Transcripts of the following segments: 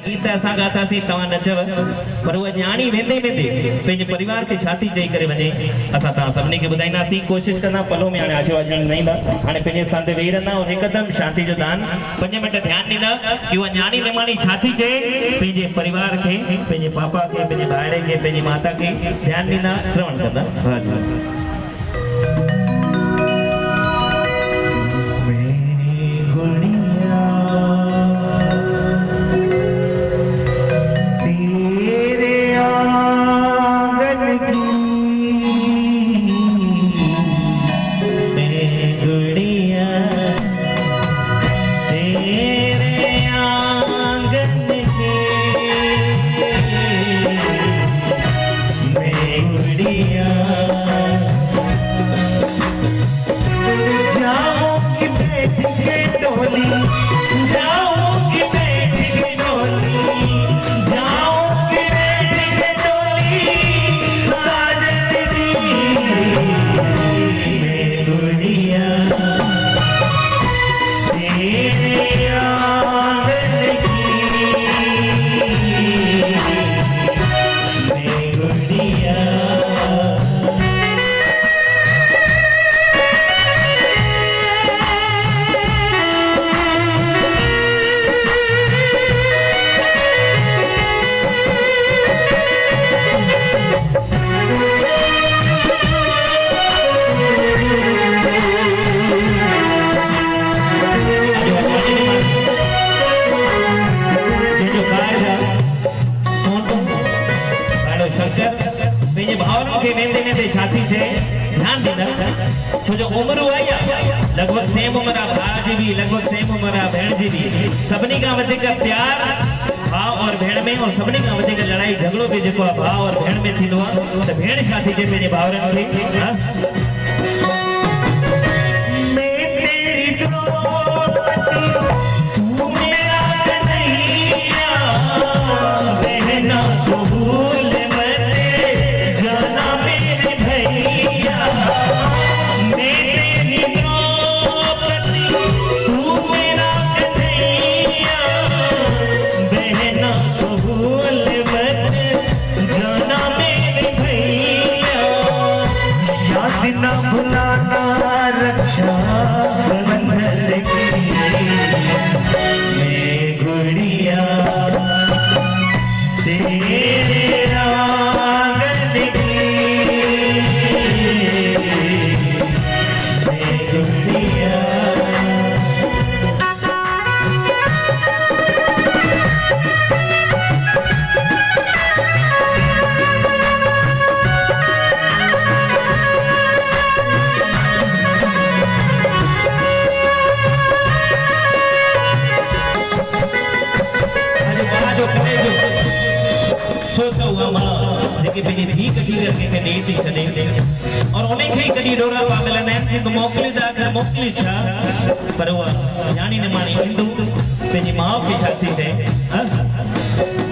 गीत असां गातासीं तव्हां नचव पर उहा न्याणी वेंदे वेंदे पंहिंजे परिवार खे छाती चई करे वञे असां तव्हां सभिनी खे ॿुधाईंदासीं कोशिशि कंदा पलो में हाणे आशीर्वाद ॾियण न ईंदा हाणे पंहिंजे स्थान ते वेही रहंदा और हिकदमि शांति जो दान 5 मिंट ध्यानु ॾींदा कि उहा न्याणी निमाणी छाती चए पंहिंजे परिवार खे पंहिंजे पापा खे पंहिंजे भाइड़े खे पंहिंजी माता खे ध्यानु ॾींदा श्रवण कंदा उम्र हुई लगभग सेम उम्र भाउ जी भी लगभग सेम उम्र भेण जी भी सभिनी खां वधीक प्यार भाउ और भेण में और सभिनी खां वधीक लड़ाई झगड़ो भी जेको आहे भाउ और भेण में थींदो आहे त भेण छा थी चए पंहिंजे भाउरनि खे और उन्हें ही कड़ी डोरा पागल ने तो मोकली दा कर मोकली छा पर वो न्याणी ने मानी हिंदू तेरी मां की छाती से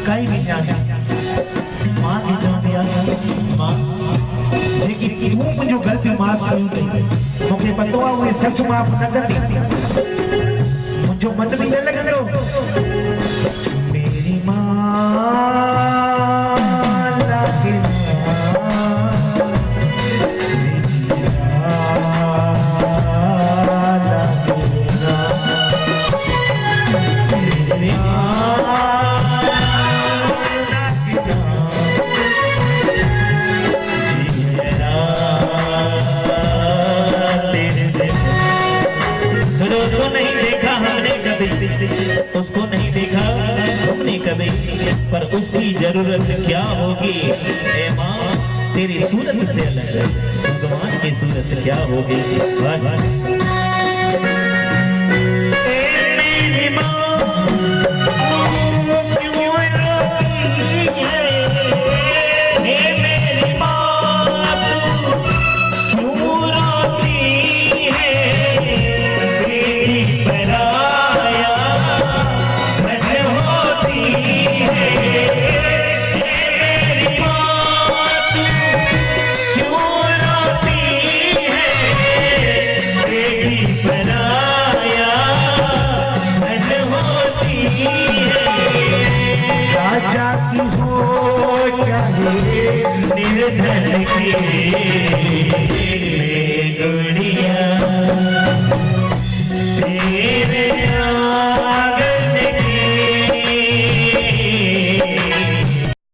काई भी न्याणी मां की चवंदी आहे मां जेकी तूं मुंहिंजो ग़लती माफ़ कयो मूंखे पतो आहे उहे सच माफ़ न कंदी मुंहिंजो मन बि न लॻंदो मेरी मां उसको नहीं देखा तुमने कभी पर उसकी जरूरत क्या होगी ए माँ तेरी सूरत से अलग भगवान की सूरत क्या होगी धन की